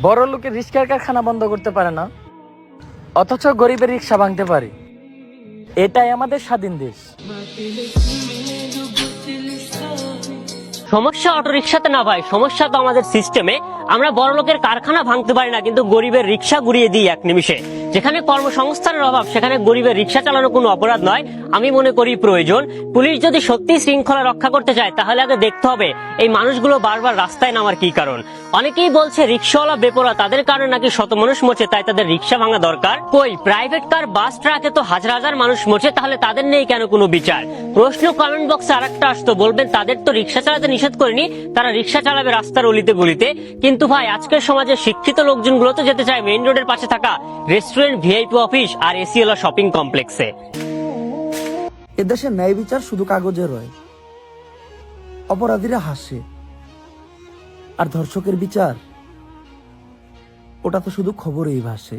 বড় লোকের রিক্সার কারখানা বন্ধ করতে পারে না, অথচ গরিবের রিক্সা ভাঙতে পারে। এটাই আমাদের স্বাধীন দেশ। সমস্যা অটো রিক্সাতে না ভাই, সমস্যা তো আমাদের সিস্টেমে। আমরা বড় লোকের কারখানা ভাঙতে পারি না, কিন্তু গরিবের রিক্সা গুড়িয়ে দিই এক নিমিষে। যেখানে কর্মসংস্থানের অভাব, সেখানে গরিবের রিক্সা চালানো কোনো অপরাধ নয়, আমি মনে করি প্রয়োজন। পুলিশ যদি সত্যি শৃঙ্খলা রক্ষা করতে চায়, তাহলে আগে দেখতে হবে এই মানুষগুলো বারবার রাস্তায় নামার কি কারণ। অনেকেই বলছে রিক্সাওয়ালা বেপরা, তাদের কারণে নাকি শত মানুষ মরছে, তাই তাদের রিক্সা ভাঙা দরকার। কই, প্রাইভেট কার, বাস, ট্রাকে তো হাজার হাজার মানুষ মরছে, তাহলে তাদের নেই কেন কোনো বিচার? প্রশ্ন কমেন্ট বক্সে আরেকটা আসতো, বলবেন তাদের তো রিক্সা চালাতে নিষেধ করেনি, তারা রিক্সা চালাবে রাস্তার অলিতে গলিতে। কিন্তু ভাই, আজকের সমাজে শিক্ষিত লোকজনগুলো তো যেতে চায় মেইন রোডের পাশে থাকা রেস্টুরেন্ট, ভিআইপি অফিস আর এসিওয়ালা শপিং কমপ্লেক্সে। এদেশে ন্যায় বিচার শুধু কাগজে রয়, অপরাধীরা হাসে, আর ধর্ষকের বিচার ওটা তো শুধু খবরেই ভাসে।